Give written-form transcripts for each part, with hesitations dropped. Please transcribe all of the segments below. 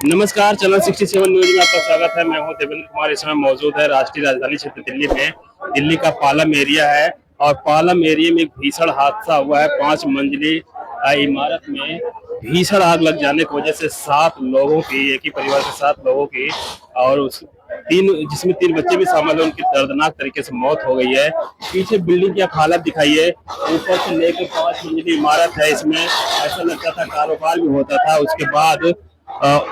नमस्कार, channel 67 news में आपका स्वागत है। मैं हूं देवेंद्र कुमार। इस समय मौजूद है राष्ट्रीय राजधानी क्षेत्र दिल्ली में। दिल्ली का पालम एरिया है और पालम एरिया में एक भीषण हादसा हुआ है। 5 मंजिली इमारत में भीषण आग लग जाने की वजह से 7 लोगों की, एक ही परिवार के 7 लोगों की और उस जिसमें 3 बच्चे भी शामिल है, उनकी दर्दनाक तरीके से मौत हो गई है। पीछे बिल्डिंग की आप हालत दिखाइए, ऊपर से लेकर 5 मंजिली इमारत है। इसमें ऐसा लगता था कारोबार भी होता था। उसके बाद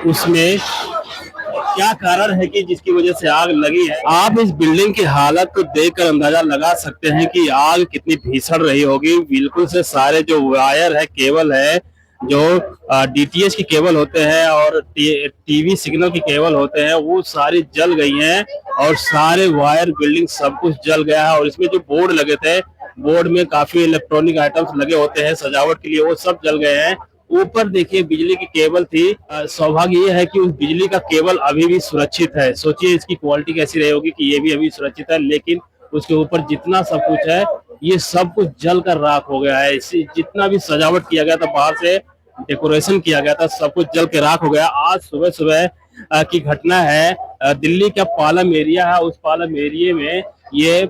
उसमें क्या कारण है कि जिसकी वजह से आग लगी है। आप इस बिल्डिंग की हालत को देखकर अंदाजा लगा सकते हैं कि आग कितनी भीषण रही होगी। बिल्कुल से सारे जो वायर है, केबल है, जो डीटीएच की केबल होते हैं और टीवी सिग्नल की केबल होते हैं, वो सारी जल गई हैं और सारे वायर, बिल्डिंग सब कुछ जल गया है। और इसमें जो बोर्ड लगे थे, बोर्ड में काफी इलेक्ट्रॉनिक आइटम्स लगे होते हैं सजावट के लिए, वो सब जल गए हैं। ऊपर देखिए बिजली की केबल थी। सौभाग्य ये है कि उस बिजली का केबल अभी भी सुरक्षित है। सोचिए इसकी क्वालिटी कैसी रही होगी कि ये भी अभी सुरक्षित है, लेकिन उसके ऊपर जितना सब कुछ है ये सब कुछ जल कर राख हो गया है। इसी जितना भी सजावट किया गया था, बाहर से डेकोरेशन किया गया था, सब कुछ जल के राख हो गया। आज सुबह सुबह की घटना है। दिल्ली का पालम एरिया है, उस पालम एरिया में ये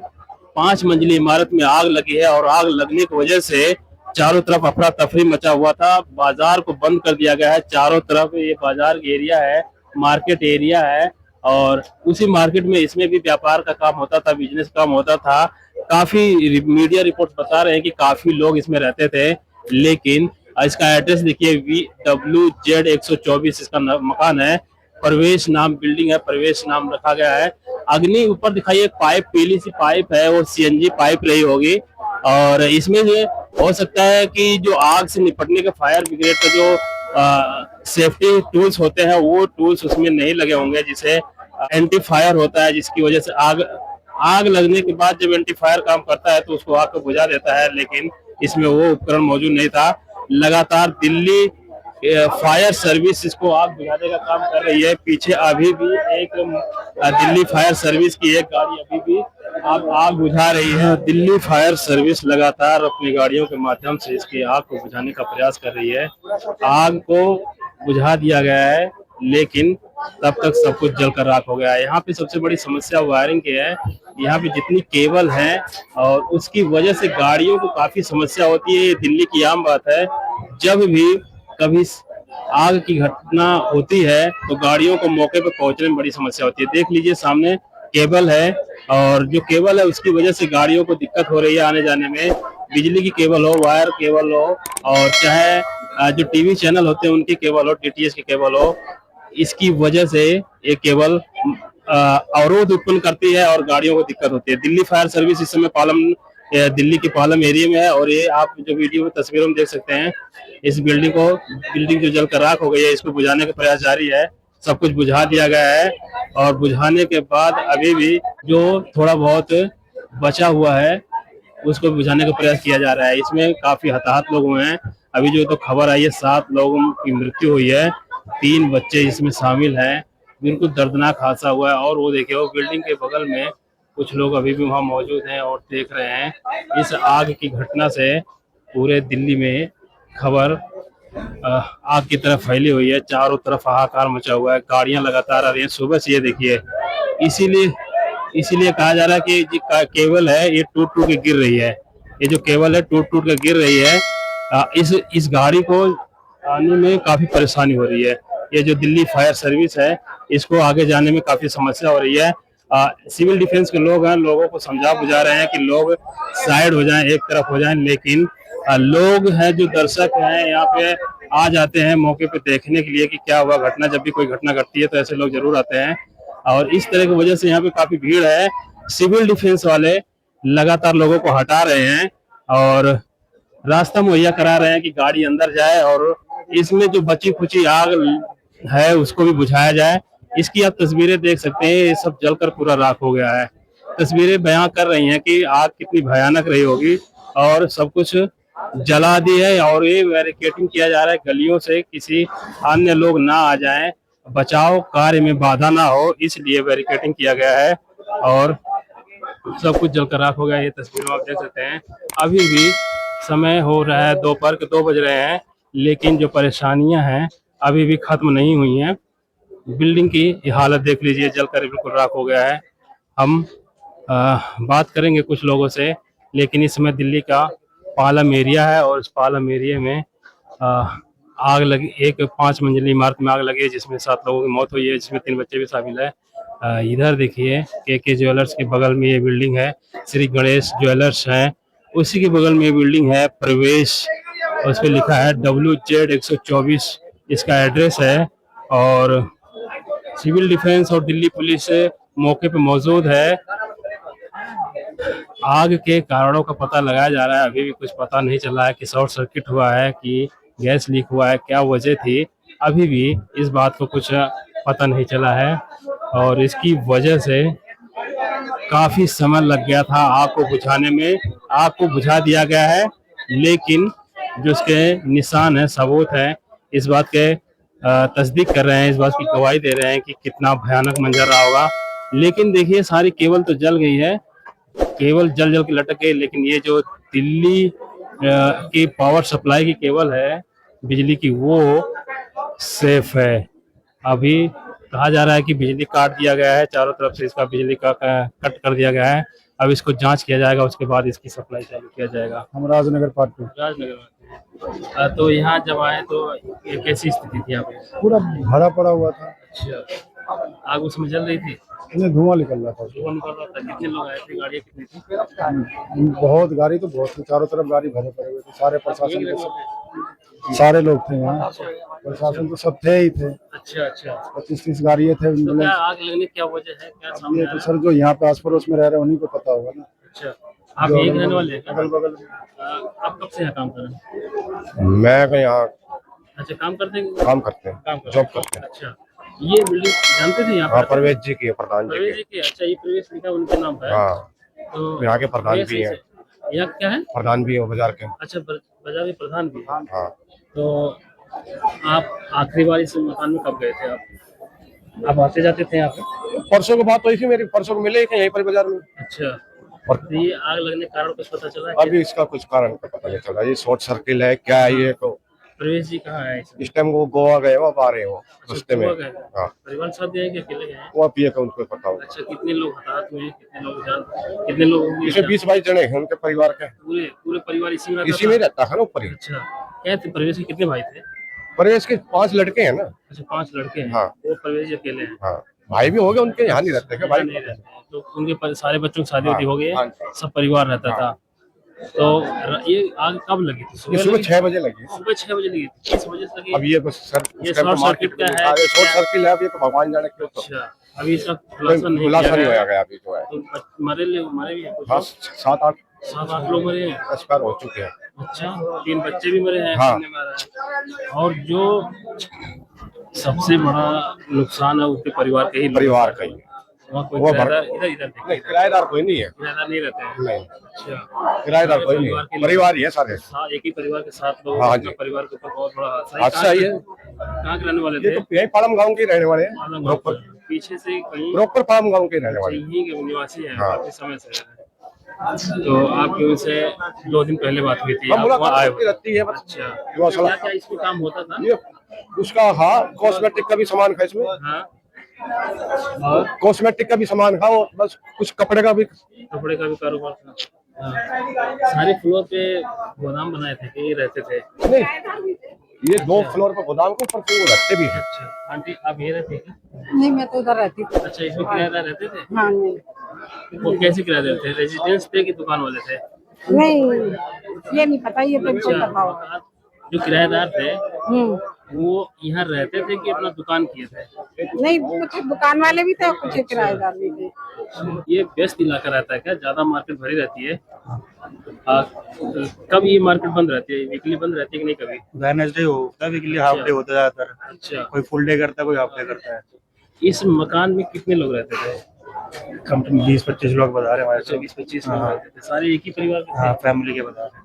5 मंजिली इमारत में आग लगी है और आग लगने की वजह से चारों तरफ अफरा तफरी मचा हुआ था। बाजार को बंद कर दिया गया है चारों तरफ। ये बाजार एरिया है, मार्केट एरिया है और उसी मार्केट में इसमें भी व्यापार का काम होता था, बिजनेस काम होता था। काफी मीडिया रिपोर्ट बता रहे हैं कि काफी लोग इसमें रहते थे, लेकिन इसका एड्रेस देखिए, VWZ 124 इसका मकान है। प्रवेश नाम बिल्डिंग है, प्रवेश नाम रखा गया है। अग्नि ऊपर दिखाई, एक पाइप, पीली सी पाइप है, वो CNG पाइप रही होगी। और इसमें ये हो सकता है कि जो आग से निपटने के फायर ब्रिगेड का जो सेफ्टी टूल्स होते हैं, वो टूल्स उसमें नहीं लगे होंगे, जिसे एंटी फायर होता है, जिसकी वजह से आग आग लगने के बाद जब एंटी फायर काम करता है तो उसको आग को बुझा देता है, लेकिन इसमें वो उपकरण मौजूद नहीं था। लगातार दिल्ली फायर सर्विस इसको आग बुझाने का काम कर रही है। पीछे अभी भी एक दिल्ली फायर सर्विस की एक गाड़ी अभी भी आग बुझा रही है। दिल्ली फायर सर्विस लगातार अपनी गाड़ियों के माध्यम से इसकी आग को बुझाने का प्रयास कर रही है। आग को बुझा दिया गया है, लेकिन तब तक सब कुछ जलकर राख हो गया है। यहाँ पे सबसे बड़ी समस्या वायरिंग की है। यहाँ पे जितनी केबल है और उसकी वजह से गाड़ियों को काफी समस्या होती है। ये दिल्ली की आम बात है। जब भी कभी आग की घटना होती है तो गाड़ियों को मौके पर पहुंचने में बड़ी समस्या होती है। देख लीजिए सामने केबल है और जो केबल है उसकी वजह से गाड़ियों को दिक्कत हो रही है आने जाने में। बिजली की केबल हो, वायर केबल हो और चाहे जो टीवी चैनल होते हैं उनकी केबल हो, डीटीएच की केबल हो, इसकी वजह से ये केबल अवरोध उत्पन्न करती है और गाड़ियों को दिक्कत होती है। दिल्ली फायर सर्विस इस समय दिल्ली के पालम एरिया में है और ये आप जो वीडियो में तस्वीरों में देख सकते हैं, इस बिल्डिंग जो जलकर राख हो गई है, इसको बुझाने का प्रयास जारी है। सब कुछ बुझा दिया गया है और बुझाने के बाद अभी भी जो थोड़ा बहुत बचा हुआ है उसको बुझाने का प्रयास किया जा रहा है। इसमें काफी हताहत लोग हुए हैं। अभी जो तो खबर आई है, 7 लोगों की मृत्यु हुई है, 3 बच्चे इसमें शामिल हैं। बिल्कुल दर्दनाक हादसा हुआ है। और वो देखिए, वो बिल्डिंग के बगल में कुछ लोग अभी भी वहां मौजूद हैं और देख रहे हैं। इस आग की घटना से पूरे दिल्ली में खबर आग की तरफ फैली हुई है। चारों तरफ हाहाकार मचा हुआ है, गाड़ियां लगातार आ रही हैं सुबह से। ये देखिए, इसीलिए इसीलिए कहा जा रहा है कि जो केबल है ये टूट टूट के गिर रही है। ये जो केबल है टूट टूट के गिर रही है। इस गाड़ी को आने में काफी परेशानी हो रही है। ये जो दिल्ली फायर सर्विस है, इसको आगे जाने में काफी समस्या हो रही है। सिविल डिफेंस के लोग हैं, लोगों को समझा बुझा रहे हैं कि लोग साइड हो जाएं, एक तरफ हो जाएं, लेकिन लोग हैं जो दर्शक हैं यहाँ पे आ जाते हैं मौके पे देखने के लिए कि क्या हुआ घटना। जब भी कोई घटना घटती है तो ऐसे लोग जरूर आते हैं और इस तरह की वजह से यहाँ पे काफी भीड़ है। सिविल डिफेंस वाले लगातार लोगों को हटा रहे हैं और रास्ता मुहैया करा रहे हैं कि गाड़ी अंदर जाए और इसमें जो बची खुची आग है उसको भी बुझाया जाए। इसकी आप तस्वीरें देख सकते हैं, ये सब जलकर पूरा राख हो गया है। तस्वीरें बयां कर रही हैं कि आग कितनी भयानक रही होगी और सब कुछ जला दी है। और ये बैरिकेडिंग किया जा रहा है गलियों से, किसी अन्य लोग ना आ जाएं, बचाव कार्य में बाधा ना हो, इसलिए बैरिकेडिंग किया गया है और सब कुछ जलकर राख हो गया। ये तस्वीरों आप देख सकते हैं। अभी भी समय हो रहा है, दोपहर के 2 बज रहे हैं, लेकिन जो परेशानियां हैं अभी भी खत्म नहीं हुई हैं। बिल्डिंग की ये हालत देख लीजिए, जलकर बिल्कुल राख हो गया है। हम बात करेंगे कुछ लोगों से, लेकिन इस समय दिल्ली का पालम एरिया है और इस पालम एरिया में आग लगी, एक 5 मंजिली इमारत में आग लगी है जिसमें 7 लोगों की मौत हुई है, जिसमें 3 बच्चे भी शामिल है। इधर देखिए के ज्वेलर्स के बगल में ये बिल्डिंग है, श्री गणेश ज्वेलर्स है, उसी के बगल में ये बिल्डिंग है प्रवेश, उस पर लिखा है WZ124 इसका एड्रेस है। और सिविल डिफेंस और दिल्ली पुलिस मौके पे मौजूद है। आग के कारणों का पता लगाया जा रहा है, अभी भी कुछ पता नहीं चला है कि शॉर्ट सर्किट हुआ है कि गैस लीक हुआ है, क्या वजह थी, अभी भी इस बात को कुछ पता नहीं चला है। और इसकी वजह से काफी समय लग गया था आग को बुझाने में। आग को बुझा दिया गया है, लेकिन जो इसके निशान है, सबूत है, इस बात के तस्दीक कर रहे हैं, इस बात की गवाही दे रहे हैं कि कितना भयानक मंजर रहा होगा। लेकिन देखिए सारी केबल तो जल गई है, केबल जल जल के लटक गई, लेकिन ये जो दिल्ली की पावर सप्लाई की केबल है बिजली की, वो सेफ है। अभी कहा जा रहा है कि बिजली काट दिया गया है, चारों तरफ से इसका बिजली का कट कर दिया गया है। अब इसको जांच किया जाएगा, उसके बाद इसकी सप्लाई चालू किया जाएगा। हम राजनगर पार्ट टू। राजनगर में तो यहाँ जब आए तो ये कैसी स्थिति थी यहाँ पे? पूरा भरा पड़ा हुआ था। अच्छा, आग उसमें जल रही थी, इसमें धुआं निकल रहा था। धुआं निकल रहा था। कितने लोग आए थे, गाड़ियाँ कितनी थी? बहुत गाड़ी तो बहुत थी, चारों तरफ गाड़ी भरे पड़े हुए थे। सारे प्रशासन के सारे लोग थे यहाँ, प्रशासन तो सब थे ही थे। अच्छा अच्छा, 25-30 गाड़ियाँ थे। तो क्या आग लगने की क्या वजह है, क्या सामने ये तो सर जो यहाँ पे आस पड़ोस में रह रहे हैं उन्हीं को पता होगा ना। अच्छा, आप यही रहने वाले हैं? अगल बगल आप कब से यहाँ काम कर रहे हैं? मैं यहाँ अच्छा, काम करते हैं, काम करते हैं, काम जॉब करते हैं। अच्छा, ये बिल्डिंग जानते थे यहाँ हाँ, पर? परवेश जी की है, प्रधान जी प्रवेश की। जी की? अच्छा, ये प्रवेश लिखा उनके नाम पर है। हाँ, तो यहाँ के प्रधान प्रवेश भी जी हैं। से- यहाँ क्या है? प्रधान भी है बाजार के। अच्छा, बाजार में प्रधान भी है। हाँ, तो आप आखिरी बार इस मकान में कब गए थे? आप आते जाते थे यहाँ पे? परसों की बात हुई थी मेरी, परसों को मिले ही थे यहीं पर बाजार में। अच्छा, और तो ये आग लगने का कारण कुछ पता चला है? अभी इसका कुछ कारण का पता नहीं चल रहा, ये शॉर्ट सर्किट है क्या है ये तो। प्रवेश जी कहाँ है इस टाइम वो गोवा गए, वो आ रहे हो रास्ते में। गोवा गए? हाँ, परिवार के साथ गए कि अकेले गए हैं? वो पिए का उनको पता होगा। अच्छा, कितने लोग हताहत हुए, कितने लोग कितने लोग होंगे? इसे 20-22 जने हैं उनके परिवार के। पूरे पूरे परिवार इसी में रहता इसी में था? रहता है ना ऊपर ही। अच्छा, क्या थे प्रवेश के कितने भाई थे? परवेश के 5 लड़के हैं ना। अच्छा, 5 लड़के हैं। हाँ। वो प्रवेश जी अकेले हैं? हाँ, भाई भी हो गए उनके, यहाँ नहीं रहते क्या भाई? नहीं रहते हैं। तो उनके सारे बच्चों की शादी हाँ, वादी हो गई है, हाँ। सब परिवार रहता था। तो ये आग कब लगी थी? ये सुबह 6 बजे लगी। सुबह 6 बजे लगी थी? किस वजह से लगी? अब ये बस सर ये इस टाइम शॉर्ट तो मार्केट सर्किट का में है? शॉर्ट सर्किट है, अब ये तो भगवान जाने क्यों। तो अच्छा, अभी इसका खुलासा नहीं खुलासा किया नहीं गया होया गया अभी जो है। तो मरे भी हैं कुछ? हाँ, 7-8 7-8 लोग मरे हैं। एक्सपायर हो चुके हैं। अच्छा, 3 बच्चे भी मरे हैं? हाँ। कितने मारा है? और जो सबसे बड़ा नुकसान है उसके परिवार के ही लोग। परिवार का ही है। वहाँ कोई वो किराएदार इधर देखिए, नहीं, किराएदार कोई नहीं है। किराएदार नहीं रहते हैं? नहीं, अच्छा, किराएदार कोई नहीं परिवार है, के परिवार ही है सारे। हाँ, एक ही परिवार के 7 लोग, हाँ अपना जी। परिवार के ऊपर बहुत बड़ा हादसा हादसा ही है। कहाँ के रहने वाले ये थे? तो यही पालम गांव के रहने वाले हैं, मालूम प्रॉपर है। पीछे से कहीं प्रॉपर पालम गांव के रहने वाले हैं। यहीं के निवासी हैं, हाँ। काफी समय से रह रहे हैं। तो आपकी उनसे 2 दिन पहले बात हुई थी, हाँ, आप वहाँ मुलाकात आए होती हो? रहती है बस। अच्छा, वो असल- क्या क्या इसमें काम होता था? ये उसका, हाँ, कॉस्मेटिक का भी सामान था इसमें। हाँ, और कॉस्मेटिक का भी सामान था, और बस कुछ कपड़े का भी। कपड़े का भी कारोबार था? हाँ। सारे फ्लोर पे गोदाम बनाए थे कि ये रहते थे? नहीं, ये 2 फ्लोर पर गोदाम के ऊपर वो रहते भी हैं। अच्छा, आंटी आप ये रहते थे? नहीं, मैं तो उधर रहती थी। अच्छा, इसमें किराएदार रहते थे? हाँ, नहीं वो कैसे किराएदार थे? रेजिडेंस थे कि दुकान वाले थे? नहीं, ये नहीं पता, ये तुमको अच्छा, बताओ। मकान जो किराएदार थे हम्म, वो यहाँ रहते थे कि अपना दुकान किए थे? नहीं, कुछ दुकान वाले भी थे और कुछ किराएदार भी थे। ये व्यस्त इलाका रहता है क्या? ज्यादा मार्केट भरी रहती है? कब ये मार्केट बंद रहती है? वीकली बंद रहती है कि नहीं कभी? वेडनेसडे होता है, वीकली हाफ डे होता है ज्यादातर। अच्छा, कोई फुल डे करता है, कोई हाफ डे करता है। इस मकान में कितने लोग रहते थे? कम से कम 20-25 लोग बता रहे हैं हमारे अच्छा, से। 20-25 लोग हाँ। रहते थे, सारे एक ही परिवार के हाँ, थे? फैमिली के बता रहे हैं।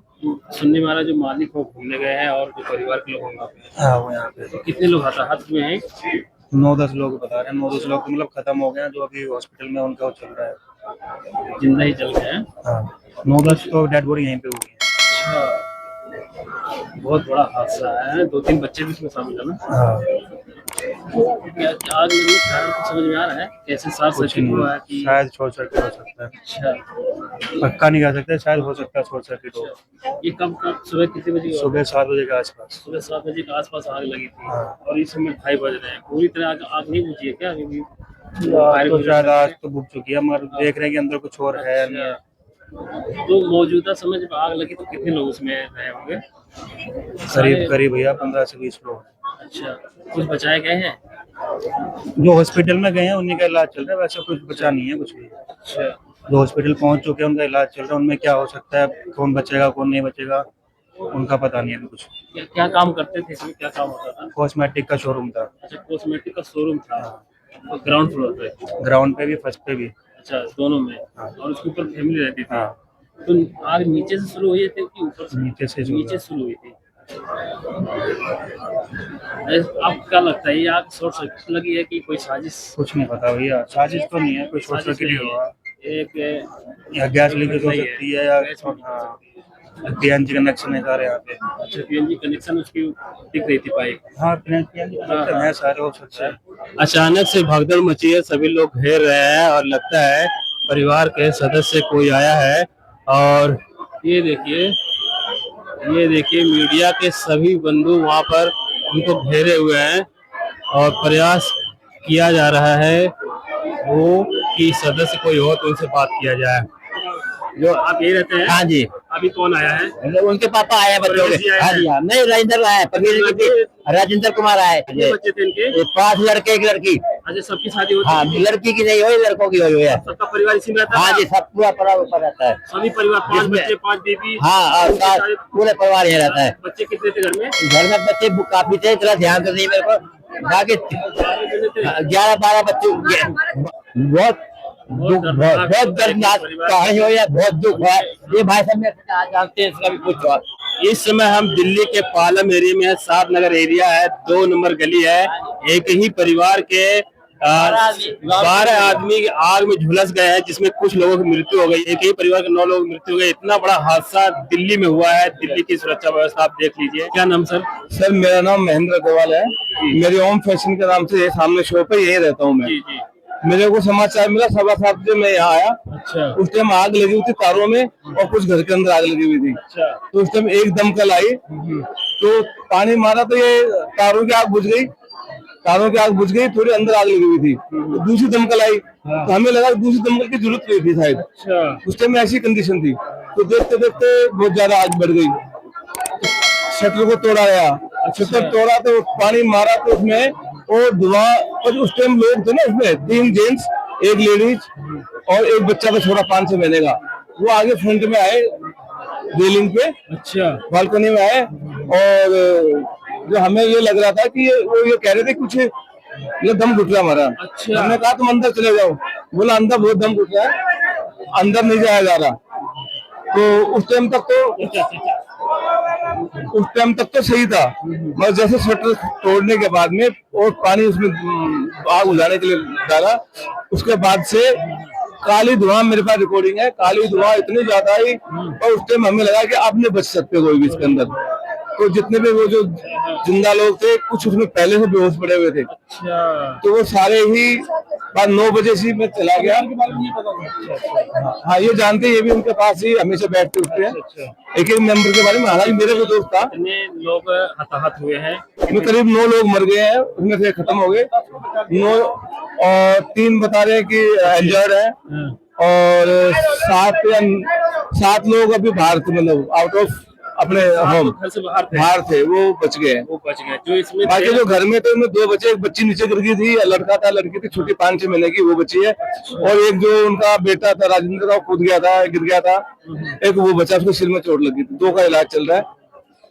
सुनने में आ रहा है जो मालिक वो घूमने गए हैं और जो परिवार के लोग होंगे, हाँ, वो यहाँ पे तो कितने लोग हताहत हुए हैं? 9-10 लोग बता रहे हैं। 9-10 लोग तो मतलब खत्म हो गए हैं, जो अभी हॉस्पिटल में उनका वो चल रहा है। जिंदा ही चल गए हैं? हाँ, 9-10 तो डेड बॉडी यहीं पे होगी। अच्छा, बहुत बड़ा हादसा है। 2-3 बच्चे भी इसमें शामिल है ना? हाँ, आग लगने का कारण कुछ समझ में आ रहा है, कैसे शॉर्ट कुछ सर्किट हुआ है नहीं, कि शायद शॉर्ट सर्किट हो सकता है, अच्छा। पक्का नहीं कह सकते, शायद हो सकता है शॉर्ट सर्किट हो। ये कब सुबह कितने बजे हुआ? सुबह 7 बजे के आसपास। सुबह 7 बजे के आसपास आग लगी थी। हाँ। और इस समय 2:30 बज रहे हैं, पूरी तरह आग नहीं बुझी है क्या अभी भी? आज तो शायद आज तो बुक चुकी है, मगर देख रहे हैं कि अंदर कुछ और है या नहीं है। तो मौजूदा समय जब आग लगी तो कितने लोग उसमें रहे होंगे? करीब भैया 15 से 20 लोग। अच्छा, कुछ बचाए गए हैं? जो हॉस्पिटल में गए हैं उन्हीं का इलाज चल रहा है, वैसे कुछ बचा नहीं है कुछ भी। अच्छा, जो हॉस्पिटल पहुंच चुके हैं उनका इलाज चल रहा है, उनमें क्या हो सकता है, कौन बचेगा कौन नहीं बचेगा उनका पता नहीं है अभी कुछ। क्या काम करते थे इसमें, क्या काम होता था? कॉस्मेटिक का शोरूम था। अच्छा, कॉस्मेटिक का शोरूम था। तो ग्राउंड फ्लोर पे? ग्राउंड पे भी फर्स्ट पे भी। अच्छा, दोनों में। और उसके ऊपर फैमिली रहती थी। हाँ, तो आग नीचे से शुरू हुई थी कि ऊपर से? नीचे से शुरू नीचे हुआ। शुरू हुई थी। आपको क्या लगता है, ये आग शॉर्ट सर्किट लगी है कि कोई साजिश? कुछ नहीं पता भैया, साजिश तो नहीं है, कोई शॉर्ट साजिश सर्किट ही नहीं है। होगा, एक या गैस लीकेज हो नहीं है। सकती है या गैस लीकेज हो सकती है। पीएनजी कनेक्शन है सारे यहाँ पे। अच्छा, पीएनजी कनेक्शन उसकी दिख रही थी पाइप। हाँ, पीएनजी कनेक्शन है सारे, हो सकता है। अचानक से भगदड़ मची है, सभी लोग घेर रहे हैं और लगता है परिवार के सदस्य कोई आया है। और ये देखिए मीडिया के सभी बंधु वहां पर उनको घेरे हुए हैं और प्रयास किया जा रहा है वो कि सदस्य कोई हो तो उनसे बात किया जाए। जो आप यही रहते हैं? हाँ जी, अभी कौन आया है? उनके पापा आए हैं बच्चों परवेश जी के। आए हाँ हैं? जी, हाँ, नहीं राजेंद्र आए, राजेंद्र कुमार आए। कितने बच्चे थे इनके? ये 5 लड़के 1 लड़की। अच्छा, सबकी शादी हो हाँ, चुकी है? लड़की की नहीं हुई, लड़कों की हुई है। सबका परिवार इसी में रहता हाँ था? जी, सब पूरा परिवार ऊपर रहता है। सभी परिवार, 5 जिसमें- बच्चे 5 बीबी? हाँ, और पूरे परिवार यहाँ रहता है। बच्चे कितने थे घर में? घर में बच्चे काफी थे, इतना ध्यान तो नहीं मेरे को, बाकी 11-12 बच्चे। बहुत दर्दनाक कहानी हो या बहुत दुख है। ये भाई साहब मेरे आज जानते हैं, इसका भी कुछ। इस समय हम दिल्ली के पालम एरिया में है, सात नगर एरिया है, 2 नंबर गली है। एक ही परिवार के 12 आदमी आग में झुलस गए हैं, जिसमें कुछ लोगों की मृत्यु हो गई। एक ही परिवार के 9 लोगों की मृत्यु हो गई। इतना बड़ा हादसा दिल्ली में हुआ है। दिल्ली की सुरक्षा व्यवस्था आप देख लीजिए। क्या नाम सर? सर मेरा नाम महेंद्र अग्रवाल है। मेरी ओम फैशन के नाम से ये सामने शॉप है, यही रहता हूँ मैं। जी जी। मेरे को समाचार मिला 7:15 बजे मैं यहाँ आया। अच्छा उस टाइम आग लगी हुई थी तारों में और कुछ घर के अंदर आग लगी हुई थी। अच्छा। तो उस टाइम एक दमकल आई तो पानी मारा तो ये तारों की आग बुझ गई। तारों की आग बुझ गई, थोड़ी अंदर आग लगी हुई थी। तो दूसरी दमकल आई तो हमें लगा दूसरी दमकल की जरूरत नहीं थी शायद। अच्छा। उस टाइम ऐसी कंडीशन थी। तो देखते देखते बहुत ज्यादा आग बढ़ गई। शटर को तोड़ा गया, शटर तोड़ा तो पानी मारा तो उसमें और धुआं। और उस टाइम लोग थे ना उसमें 3 जेंट्स 1 लेडीज और 1 बच्चा था छोटा 5-6 महीने का। वो आगे फ्रंट में आए रेलिंग पे, अच्छा। बालकनी में आए। और जो हमें ये लग रहा था कि ये कह रहे थे कुछ ये दम घुट रहा हमारा। अच्छा। हमने कहा तुम अंदर चले जाओ। बोला अंदर बहुत दम घुट रहा है, अंदर नहीं जाया जा रहा। तो उस टाइम तक तो सही था, मगर जैसे शटर तोड़ने के बाद में और पानी उसमें आग बुझाने के लिए डाला, उसके बाद से काली धुआं, मेरे पास रिकॉर्डिंग है, काली धुआं इतनी ज्यादा आई। और उस टाइम हमें लगा कि आप नहीं बच सकते कोई भी इसके अंदर। तो जितने भी वो जो जिंदा लोग थे, कुछ उसमें पहले से बेहोश पड़े हुए थे। अच्छा। तो वो सारे ही बाद 9 बजे से मैं चला गया। हाँ, ये जानते, ये भी उनके पास ही हमेशा बैठते उठते हैं। एक मेंबर के बारे में, हालांकि मेरे को दोस्त था। कितने लोग हताहत हुए हैं? इसमें करीब 9 लोग मर गए हैं, उसमें से खत्म हो गए 9 और 3 बता रहे हैं कि इंजर्ड है। और 7 लोग अभी बाहर थे, मतलब आउट ऑफ अपने होम, घर से बाहर थे, वो बच गए। वो बच गए। जो इसमें बाकी जो घर में थे उनमें 2 बचे, एक बच्ची नीचे गिर गई थी, लड़का था, लड़की थी छोटी 5-6 महीने की, वो बची है। और एक जो उनका बेटा था राजेंद्र का, कूद गया था, गिर गया था। एक वो बचा, उसको सिर में चोट लगी थी। 2 का इलाज चल रहा है।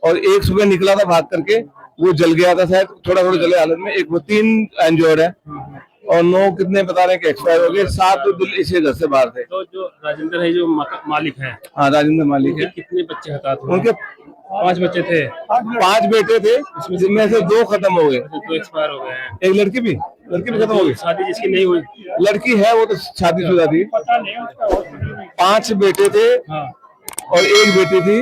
और एक सुबह निकला था भाग करके, वो जल गया था शायद, थोड़ा जले हालत में। एक वो 3 इंजर्ड है और 9 कितने बता रहे हैं कि एक्सपायर हो गए। 7 तो इसी घर से बाहर थे। तो जो राजेंद्र है, जो मालिक है, हाँ, राजेंद्र मालिक है। कितने बच्चे हताहत हुए? उनके 5 बच्चे थे। 5 बेटे थे, जिनमें से 2 खत्म हो गए। 2 एक्सपायर हो गए हैं। एक लड़की भी खत्म हो गई। शादी जिसकी नहीं हुई? लड़की है, वो तो शादीशुदा थी। 5 बेटे थे हाँ। और 1 बेटी थी,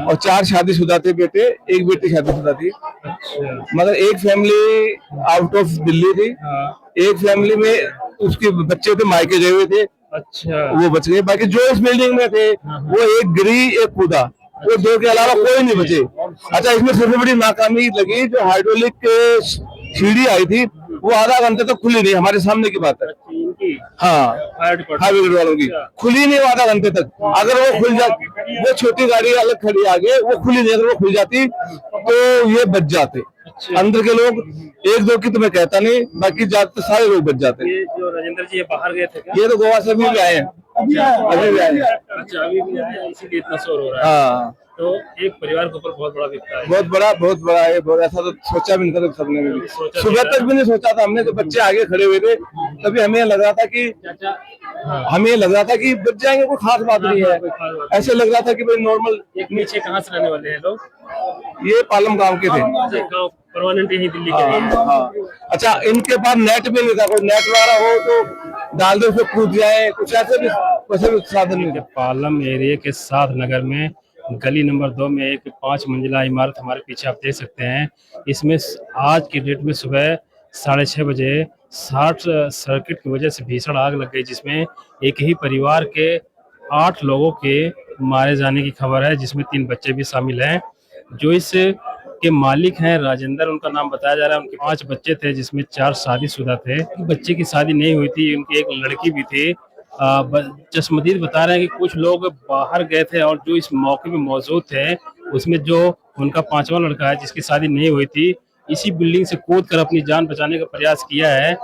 और 4 शादीशुदा थे बेटे, एक बेटी शादीशुदा थी। अच्छा। मगर एक फैमिली आउट ऑफ दिल्ली थी, एक फैमिली में उसके बच्चे थे मायके गए हुए थे, अच्छा। वो बच गए। बाकी जो इस बिल्डिंग में थे वो एक गिरी एक कूदा, वो 2 के अलावा कोई नहीं बचे। अच्छा, इसमें सबसे बड़ी नाकामी लगी जो हाइड्रोलिक सीढ़ी आई थी वो आधा घंटे तक खुली नहीं, हमारे सामने की बात है। हाँ, फायर ब्रिगेड वालों की खुली नहीं वो आधा घंटे तक। अगर वो खुल जाती, वो छोटी गाड़ी अलग खड़ी आगे, वो खुली नहीं, अगर वो खुल जाती तो ये बच जाते। अंदर के लोग, 1-2 की तो मैं कहता नहीं, बाकी ज्यादातर सारे लोग बच जाते। ये जो राजेंद्र जी ये बाहर गए थे क्या? ये तो गोवा से अभी भी आए हैं, अभी भी आए हैं। अच्छा, अभी भी आए हैं, इसीलिए इतना शोर हो रहा है। हाँ, तो एक परिवार के ऊपर बहुत बड़ा विपदा है। बहुत बड़ा है। बहुत ऐसा तो सोचा भी नहीं था सबने भी, सोचा सुबह नहीं तक भी नहीं सोचा था हमने। तो बच्चे आगे खड़े हुए थे तभी हमें लग रहा था कि बच जाएंगे, कोई खास बात नहीं है। ऐसे लग रहा था कि भाई नॉर्मल। एक पीछे कहाँ से रहने वाले हैं लोग? ये पालम गांव के थे। गाँव परमानेंट यही दिल्ली के हैं। हाँ। अच्छा, इनके पास नेट भी नहीं था, कोई नेट वगैरह हो तो डाल दो, उसमें कूद जाए, कुछ ऐसे भी साधन नहीं थे। पालम एरिया के साथ नगर में गली नंबर 2 में एक 5 मंजिला इमारत हमारे पीछे आप देख सकते हैं। इसमें आज की डेट में सुबह 6:30 बजे शॉर्ट सर्किट की वजह से भीषण आग लग गई, जिसमें एक ही परिवार के 8 लोगों के मारे जाने की खबर है, जिसमें 3 बच्चे भी शामिल हैं। जो इस के मालिक हैं राजेंद्र, उनका नाम बताया जा रहा है। उनके 5 बच्चे थे, जिसमें 4 शादीशुदा थे। बच्चे की शादी नहीं हुई थी, उनकी एक लड़की भी थी। चश्मदीद बता रहे हैं कि कुछ लोग बाहर गए थे और जो इस मौके पे मौजूद थे, उसमें जो उनका 5वां लड़का है जिसकी शादी नहीं हुई थी, इसी बिल्डिंग से कूद कर अपनी जान बचाने का प्रयास किया है।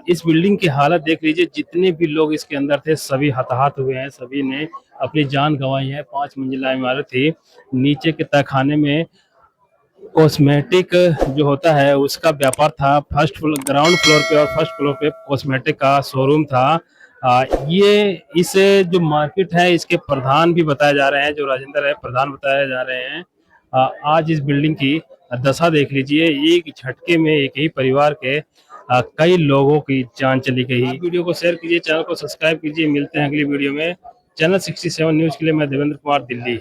इस बिल्डिंग की हालत देख लीजिए, जितने भी लोग इसके अंदर थे सभी हताहत हुए हैं, सभी ने अपनी जान गंवाई है। 5 मंजिला इमारत थी। नीचे के तहखाने में कॉस्मेटिक जो होता है उसका व्यापार था। ग्राउंड फ्लोर पे और फर्स्ट फ्लोर पे कॉस्मेटिक का शोरूम था। ये इस जो मार्केट है इसके प्रधान भी बताए जा रहे हैं, जो राजेंद्र है प्रधान बताए जा रहे हैं। आज इस बिल्डिंग की दशा देख लीजिए, एक झटके में एक ही परिवार के कई लोगों की जान चली गई। वीडियो को शेयर कीजिए, चैनल को सब्सक्राइब कीजिए। मिलते हैं अगली वीडियो में। चैनल 67 न्यूज के लिए मैं देवेंद्र कुमार, दिल्ली।